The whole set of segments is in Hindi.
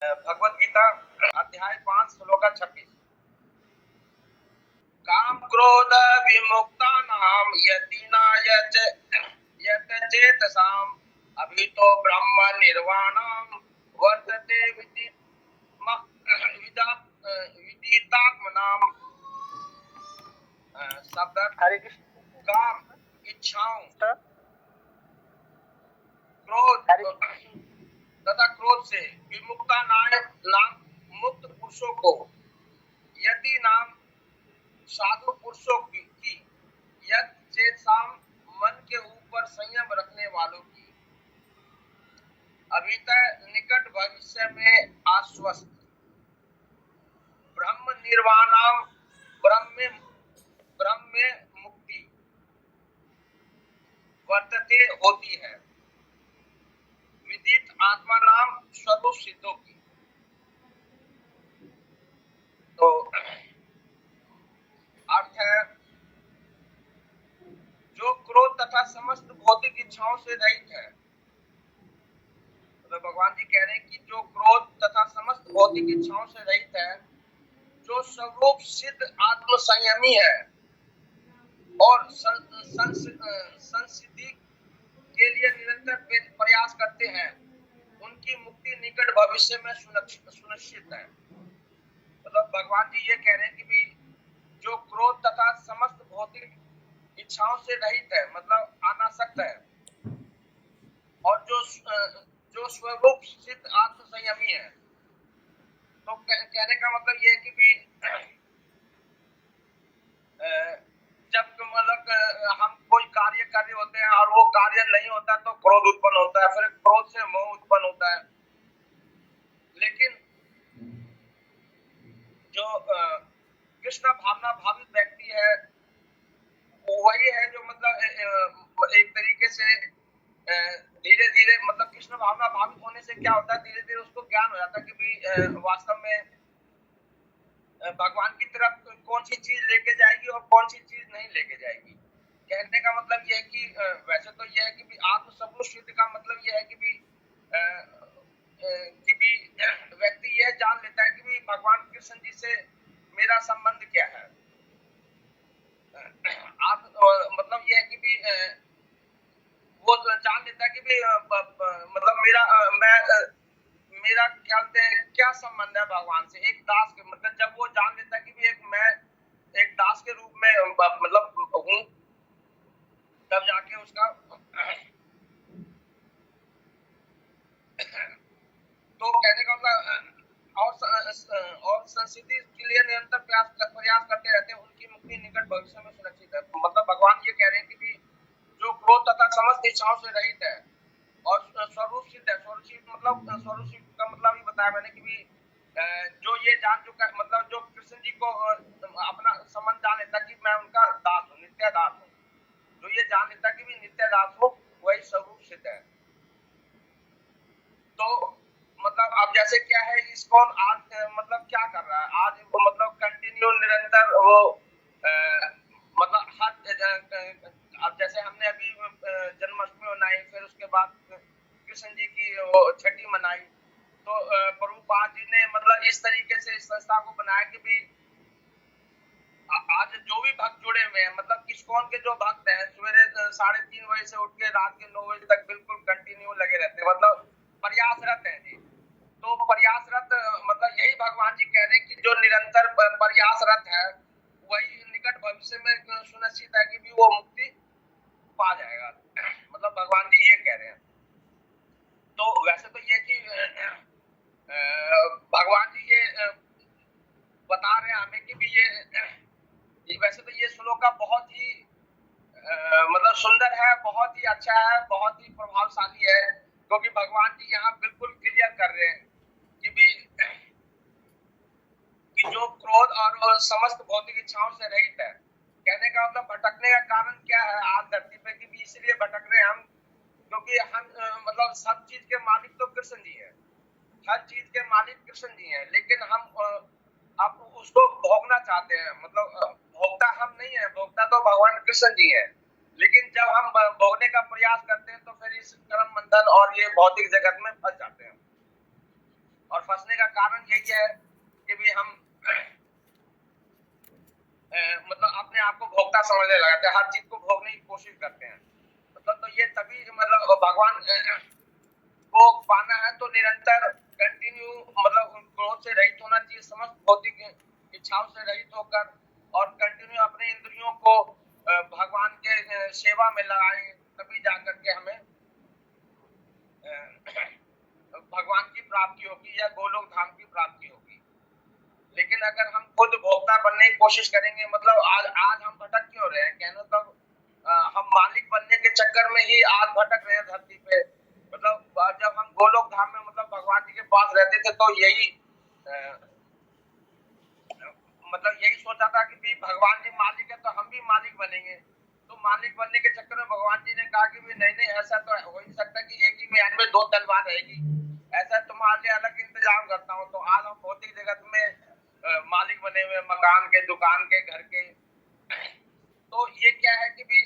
भगवत गीता अध्याय 5 श्लोक 26। काम क्रोध विमुक्ता नाम यत चेतसाम अभितो ब्रह्म निर्वाणम वर्तते विदितात्मनाम। शब्द हरे कृष्ण। काम, इच्छाओं, क्रोध तथा क्रोध से विमुक्ता नाम मुक्त पुरुषों को, यति नाम साधु पुरुषों की, यत चेतसाम मन के ऊपर संयम रखने वालों की, अभीतर निकट भविष्य में आश्वस्त, ब्रह्म निर्वाणाम ब्रह्म में मुक्ति वर्तते होती है, विदित आत्मा नाम स्वरूप सिद्धों की। तो अर्थ है, जो क्रोध तथा समस्त भौतिक इच्छाओं से रहित है। तो भगवान जी कह रहे हैं कि जो क्रोध तथा समस्त भौतिक इच्छाओं से रहित है, जो स्वरूप सिद्ध आत्म संयमी है और संसिद्धि के लिए निरंतर प्रयास करते हैं, उनकी मुक्ति निकट भविष्य में सुनिश्चित है। मतलब भगवान जी ये कह रहे हैं कि भी जो क्रोध तथा समस्त भौतिक इच्छाओं से रहित है, मतलब अनासक्त है, और जो स्वरूप सिद्ध आत्म संयमी है। तो कहने का मतलब ये है कि भी जब मतलब हम कोई कार्य कर रहे होते हैं और वो कार्य नहीं होता तो क्रोध उत्पन्न होता है, फिर क्रोध से मोह उत्पन्न होता है। लेकिन जो कृष्ण भावना भावित व्यक्ति है, वही है जो मतलब एक तरीके से धीरे धीरे, मतलब कृष्ण भावना भावित होने से क्या होता है, धीरे धीरे उसको ज्ञान हो जाता है कि भी वास्तव में भगवान की तरफ कौन सी चीज लेके जाएगी और कौन सी चीज नहीं लेके जाएगी। कहने का मतलब यह है कि वैसे तो यह है कि भी आत्म सबूत सिद्ध का मतलब यह है कि भी व्यक्ति यह जान लेता है कि भी भगवान कृष्ण जी से मेरा संबंध क्या है। आप मतलब यह है कि भी वो जान लेता है कि भी मतलब मेरा क्या संबंध है भगवान से, एक दास के। मतलब जब वो जान लेता है कि भी मैं एक दास के रूप में मतलब हूँ, तब जाके उसका तो कहने का मतलब और संसिद्धि के लिए निरंतर प्रयास करते रहते हैं, उनकी मुक्ति निकट भविष्य में सुरक्षित है। मतलब भगवान ये कह रहे हैं कि भी जो क्रोध तथा समस्त इच्छाओं से रहित है और स्वरूप सिद्ध है। स्वरूप सिद्ध मतलब स्वरूप सिद्ध का मतलब ही बताया मैंने कि भी जो ये जान चुका, मतलब जो कृष्ण जी को अपना संबंध जान लेता कि मैं उनका दास हूँ, नित्य दास हूँ, जो ये जान लेता कि भी नित्य दास हूँ, वही स्वरूप सिद्ध है। तो मतलब अब जैसे क्या है, इस्कॉन आज मतलब क्या कर रहा है, आज वो मतलब कंटिन्यू निरंतर वो मतलब हर अब जैसे हमने अभी जन्माष्टमी मनाई, फिर उसके बाद कृष्ण जी की वो छठी मनाई। तो प्रभुपाद जी ने मतलब इस तरीके से इस संस्था को बनाया कि भी आज जो भी भक्त जुड़े हुए हैं, मतलब इस्कॉन के जो भक्त हैं, सवेरे 3:30 बजे से उठ के रात के 9 बजे तक बिल्कुल कंटिन्यू लगे रहते हैं, मतलब प्रयासरत हैं जी। तो प्रयासरत मतलब यही भगवान जी कह रहे हैं कि जो निरंतर प्रयासरत है, वही निकट भविष्य में सुनिश्चित है कि भी वो मुक्ति पा जाएगा। मतलब भगवान जी ये कह रहे हैं। तो वैसे तो ये कि भगवान जी ये बता रहे हैं हमें कि भी ये वैसे तो ये श्लोक का बहुत ही मतलब सुंदर है, बहुत ही अच्छा है, बहुत ही प्रभावशाली है, क्योंकि भगवान जी यहाँ बिल्कुल क्लियर कर रहे हैं कि भी कि जो क्रोध और समस्त भौतिक इच्छाओं से रहित है। कहने का मतलब भटकने का कारण क्या है आज धरती पे, कि भी इसलिए भटक रहे हैं हम क्योंकि हम मतलब सब चीज के मालिक तो कृष्ण जी है, हर चीज के मालिक कृष्ण जी हैं, लेकिन हम अब उसको भोगना चाहते हैं। मतलब भोक्ता हम नहीं है, भोक्ता तो भगवान कृष्ण जी हैं। लेकिन जब हम भोगने का प्रयास करते हैं तो फिर इस कर्म बंधन और ये भौतिक जगत में फंस जाते हैं। और फंसने का कारण यही है कि भी हम मतलब अपने आप को भोक्ता समझने लगाते हैं, हर चीज को भोगने की कोशिश करते हैं। मतलब तो ये तभी मतलब भगवान को पाना है तो निरंतर कंटिन्यू मतलब क्रोध से रहित होना चाहिए, समस्त भौतिक इच्छाओं से रहित होकर, और कंटिन्यू अपने इंद्रियों को भगवान के सेवा में लगाए, तभी जाकर के हमें भगवान की प्राप्ति होगी या गोलोक धाम की प्राप्ति होगी। लेकिन अगर हम खुद भोक्ता बनने की कोशिश करेंगे, मतलब आज हम भटक क्यों रहे हैं, कहने तब हम मालिक बनने के चक्कर में ही आज भटक रहे हैं धरती पे। मतलब जब हम गोलोक धाम में मतलब भगवान जी के पास रहते थे तो यही मतलब यही सोचा था कि भी भगवान जी मालिक है तो हम भी मालिक बनेंगे। तो मालिक बनने के चक्कर में भगवान जी ने कहा कि भी नहीं ऐसा तो हो ही सकता कि एक ही म्यान में दो तलवार रहेगी, ऐसा तुम्हारे लिए अलग इंतजाम करता हूँ। तो आज हम भौतिक जगत में मालिक बने हुए, मकान के, दुकान के, घर के। तो ये क्या है कि भी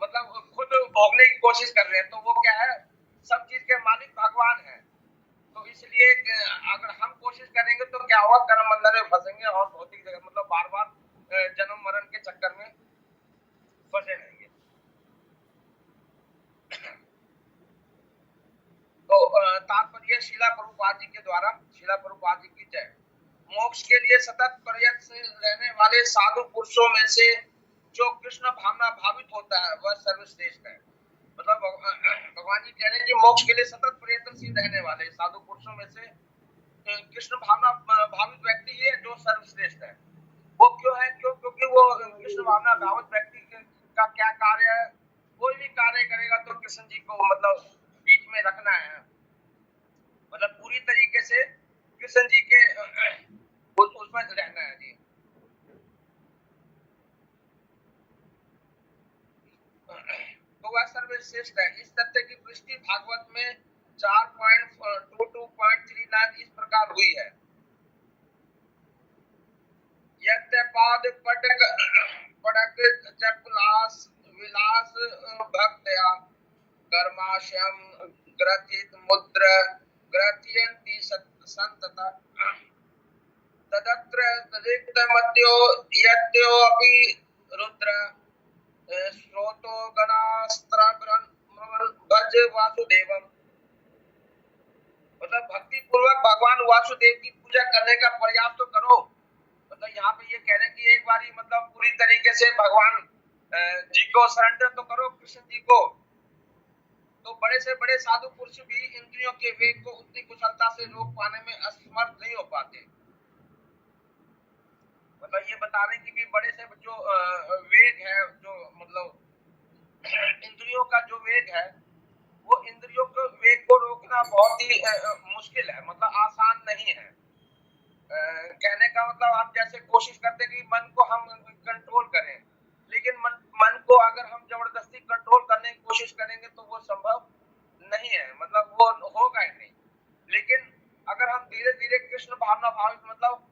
मतलब खुद भोगने की कोशिश कर रहे हैं, तो वो क्या है, सब चीज के मालिक भगवान है। तो इसलिए अगर हम कोशिश करेंगे तो क्या होगा, कर्म बंधन में फंसेंगे और भौतिक जगत मतलब बार बार जन्म मरण के चक्कर में फंसे रहेंगे। तो तात्पर्य शीला प्रभुपाद जी के द्वारा, शीला प्रभुपाद जी की जय। मोक्ष के लिए सतत प्रयत्न रहने वाले साधु पुरुषों में से जो कृष्ण भावना भावित होता है वह सर्वश्रेष्ठ है। मतलब भगवान जी कह रहे हैं कि मोक्ष के लिए सतत प्रयत्नशील रहने वाले साधु पुरुषों में से कृष्ण भावना भावित व्यक्ति है जो सर्वश्रेष्ठ है। वो क्यों है, क्योंकि वो कृष्ण भावना भावित व्यक्ति का क्या कार्य है, कोई भी कार्य करेगा तो कृष्ण जी को मतलब बीच में रखना है, मतलब पूरी तरीके से कृष्ण जी के उसमें रहना है जी। तो वह सर्वश्रेष्ठ है। इस तथ्य की पुष्टि भागवत में 4.22.39 इस प्रकार हुई है। यद्यपाद पटक पटक चपलास विलास भक्तया कर्माशयम ग्रथित मुद्र ग्रथयन्ति संतता तदत्र तदिक्त मध्यो यद्यो अपि रुद्र श्रोतो गणास्त्र भज वासुदेवम। मतलब भक्ति पूर्वक भगवान वासुदेव की पूजा करने का प्रयास तो करो। मतलब यहाँ पे ये कह रहे हैं कि एक बारी मतलब पूरी तरीके से भगवान जी को सरेंडर तो करो, कृष्ण जी को। तो बड़े से बड़े साधु पुरुष भी इंद्रियों के वेग को उतनी कुशलता से रोक पाने में असमर्थ नहीं हो पाते। मतलब ये बता रहे हैं कि भी बड़े से जो वेग है, जो मतलब इंद्रियों का जो वेग है, वो इंद्रियों के वेग को रोकना बहुत ही मुश्किल है, मतलब आसान नहीं है। कहने का मतलब आप जैसे कोशिश करते कि मन को हम कंट्रोल करें, लेकिन मन को अगर हम जबरदस्ती कंट्रोल करने की कोशिश करेंगे तो वो संभव नहीं है, मतलब वो होगा ही नहीं। लेकिन अगर हम धीरे धीरे कृष्ण भावना भावित मतलब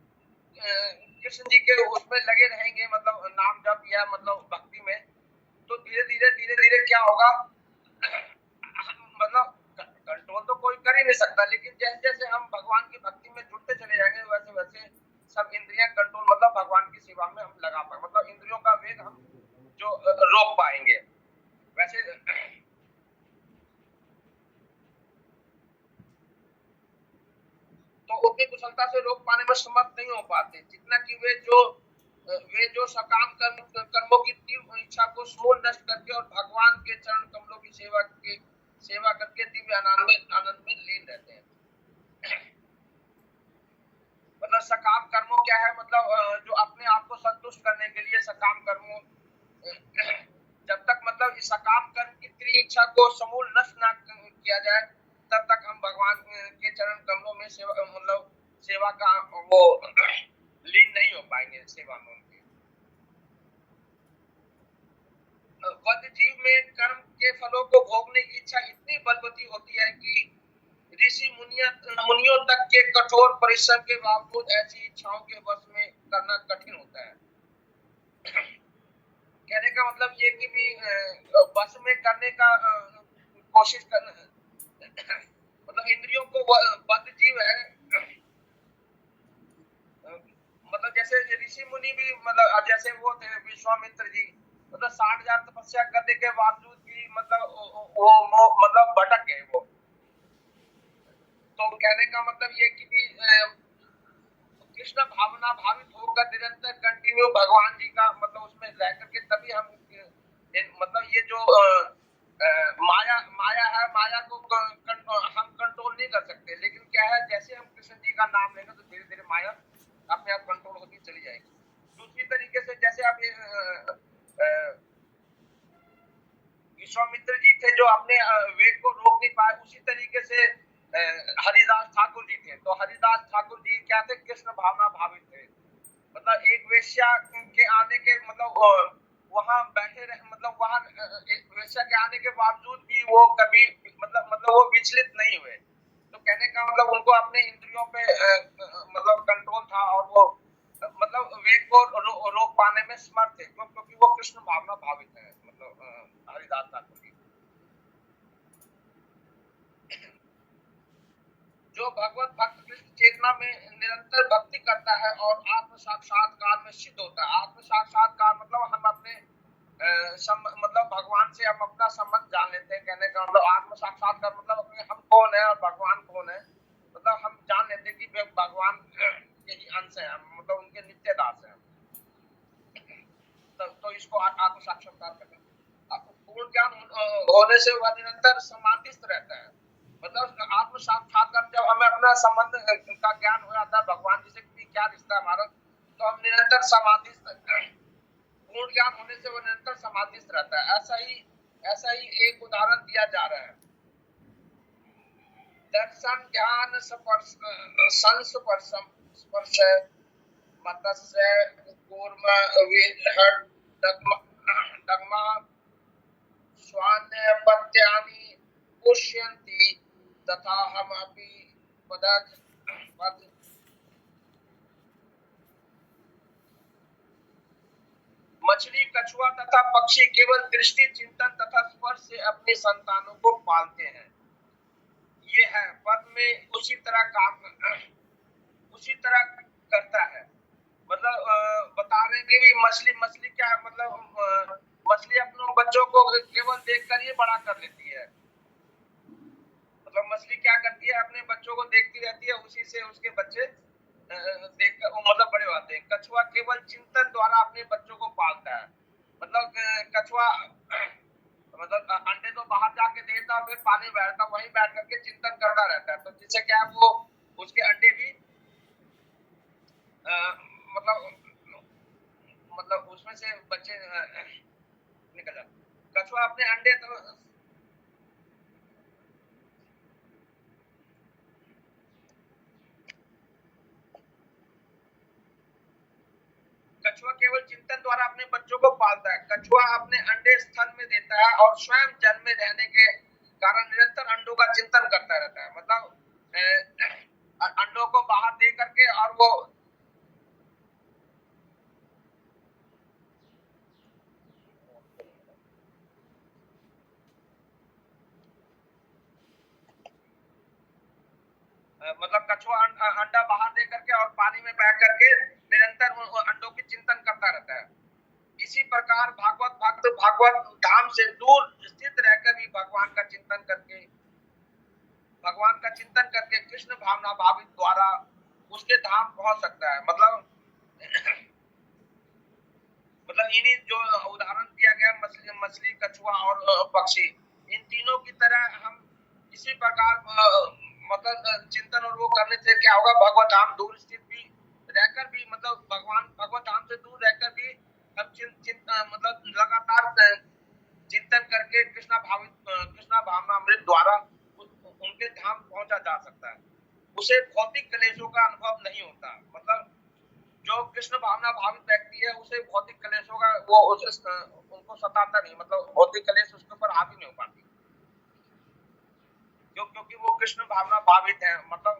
कृष्ण जी के उसमें लगे रहेंगे, मतलब नाम जप या मतलब भक्ति में, तो धीरे धीरे क्या होगा, मतलब कंट्रोल तो कोई कर ही नहीं सकता, लेकिन जैसे जैसे हम भगवान की भक्ति में जुड़ते चले जाएंगे वैसे वैसे सब इंद्रियां कंट्रोल मतलब भगवान की सेवा में हम लगा पाएंगे, मतलब इंद्रियों का वेग हम जो रोक पाएंगे। वैसे तो उतनी कुशलता से रोक पाने में समर्थ नहीं हो पाते, जितना कि वे जो सकाम कर्मों की तीव्र इच्छा को समूल नष्ट करके और भगवान के चरण कमलों की सेवा करके दिव्य आनंद में लीन रहते हैं। मतलब सकाम कर्मों क्या है, मतलब जो अपने आप को संतुष्ट करने के लिए सकाम कर्मों, जब तक मतलब इस सकाम कर्म की तीव्र इच्छा को समूल नष्ट ना किया जाए तब तक हम भगवान के चरण कमलों में सेवा का वो लीन नहीं हो पाएंगे सेवा में उनके। वध जीव में कर्म के फलों को भोगने की इच्छा इतनी बलवती होती है कि ऋषि मुनियों तक के कठोर परिश्रम के बावजूद ऐसी इच्छाओं के वश में करना कठिन होता है। कहने का मतलब ये कि भी वश में करने का कोशिश करना मतलब मतलब इंद्रियों को बद्ध जीव है, मतलब जैसे ऋषि मुनि भी, मतलब जैसे वो थे विश्वामित्र जी, मतलब 60,000 तपस्या करने के बावजूद भी मतलब वो मतलब भटक गए वो। तो कहने का मतलब ये कि भी कृष्ण भावना भावित होकर निरंतर कंटिन्यू भगवान जी का मतलब उसमें रह करके तभी हम मतलब ये जो माया माया है, माया को हम कंट्रोल नहीं कर सकते, लेकिन क्या है जैसे हम कृष्ण जी का नाम लेंगे तो धीरे धीरे माया अपने आप कंट्रोल होती चली जाएगी। दूसरी तरीके से जैसे आप विश्वामित्र जी थे जो अपने वेग को रोक नहीं पाए, उसी तरीके से हरिदास ठाकुर जी थे। तो हरिदास ठाकुर जी क्या थे, कृष्ण भावना भावित थे। मतलब एक वेश्या के आने के मतलब वहां बैठे रहे, मतलब वहां एक वेश्या के आने के बावजूद भी वो कभी मतलब वो विचलित नहीं हुए। तो कहने का मतलब उनको अपने इंद्रियों पे मतलब कंट्रोल था, और वो मतलब वेग को रोक पाने में समर्थ थे, क्योंकि वो कृष्ण भावना भावित है, मतलब हरिदास ठाकुर जी। जो भगवत भक्त कृष्ण चेतना में निरंतर भक्ति करता है और आत्म साक्षात्कार में सिद्ध होता है। आत्म साक्षात्कार मतलब हम अपने मतलब भगवान से हम अपना संबंध जान लेते हैं। कहने का मतलब आत्म साक्षात्कार मतलब अपने हम कौन है और भगवान कौन है, मतलब हम जान लेते हैं कि भगवान के ही अंश है, मतलब उनके नित्य दास है। तो इसको आत्म साक्षात्कार कहते हैं। पूर्ण ज्ञान होने से वह निरंतर समाधिस्थ रहता है। मतलब आत्म साक्षात्कार जब हमें अपना संबंध का ज्ञान हो जाता है भगवान जी से कि क्या रिश्ता हमारा, तो हम निरंतर समाधिस्थ, पूर्ण ज्ञान होने से वो निरंतर समाधिस्थ रहता है। ऐसा ही एक उदाहरण दिया जा रहा है। दर्शन ज्ञान स्पर्श मत्स्य कूर्म विहट डगमा स्वान्य पत्यानि पुष्यन्ति तथा हम अपि पद मछली, कछुआ तथा पक्षी केवल दृष्टि, चिंतन तथा स्पर्श से अपने संतानों को पालते हैं। ये है पद में उसी तरह करता है। मतलब बता रहे कि भी मछली क्या मतलब मछली अपने बच्चों को केवल देखकर ही बड़ा कर लेती है। मतलब मछली क्या करती है, अपने बच्चों को देखती रहती है, उसी से उसके बच्चे देखकर मतलब बड़े होते हैं। कछुआ केवल चिंतन द्वारा अपने बच्चों को पालता है। मतलब कछुआ मतलब अंडे तो बाहर जाके देता है, फिर पानी में बैठता, वहीं बैठ करके चिंतन करता रहता है। तो जिससे क्या है वो उसके अंडे भी मतलब उसमें से बच्चे निकल जाते। कछुआ अपने अंडे तो कछुआ केवल चिंतन द्वारा अपने बच्चों को पालता है। कछुआ अपने अंडे स्थल में देता है और स्वयं जल में रहने के कारण निरंतर अंडों का चिंतन करता रहता है। मतलब अंडों को बाहर दे करके और वो मतलब कछुआ अंडा बाहर दे करके और पानी में बैठ करके निरंतर अंडों की चिंतन करता रहता है। इसी प्रकार भागवत भक्त भागवत धाम से दूर स्थित रहकर भी भगवान का चिंतन करके कृष्ण भावना भावित द्वारा उसके धाम पहुंच सकता है। मतलब इन्हीं जो उदाहरण दिया गया मछली कछुआ और पक्षी, इन तीनों की तरह हम इसी प्रकार मतलब चिंतन और वो करने से क्या होगा, भगवत धाम दूर स्थित भी रहकर भी मतलब भगवत धाम से दूर रहकर भी हम मतलब लगातार चिंतन करके कृष्णा भावनामृत द्वारा उनके धाम पहुंचा जा सकता है। उसे भौतिक क्लेशों का अनुभव नहीं होता। मतलब जो कृष्ण भावना भावित व्यक्ति है उसे भौतिक क्लेशों का वो उनको सताता नहीं, मतलब भौतिक क्लेश उसके ऊपर हावी नहीं हो पाती, क्योंकि वो कृष्ण भावना भावित है। मतलब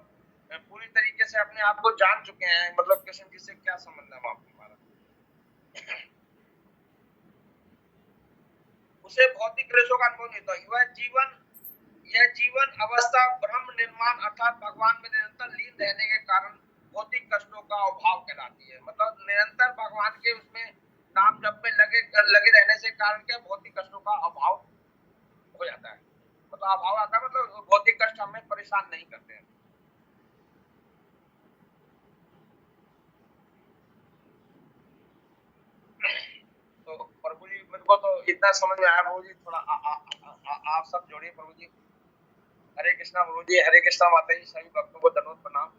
पूरी तरीके से अपने आप को जान चुके हैं, मतलब कृष्ण जी से क्या संबंध है हमारा। उसे भौतिक क्लेशों का अनुभव नहीं होता। वह जीवन यह जीवन अवस्था ब्रह्म निर्माण अर्थात भगवान में निरंतर लीन रहने के कारण भौतिक कष्टों का अभाव कहलाती है। मतलब निरंतर भगवान के उसमें नाम जप में लगे रहने से कारण क्या भौतिक कष्टों का अभाव हो जाता है। मतलब अभाव आता है मतलब भौतिक कष्ट हमें परेशान नहीं करते हैं। तो प्रभु जी मेरे को तो इतना समझ में आया। प्रभु जी थोड़ा आप सब जोड़िए प्रभु जी। हरे कृष्णा प्रभु जी, हरे कृष्णा माता जी, सभी भक्तों को दंडवत प्रणाम।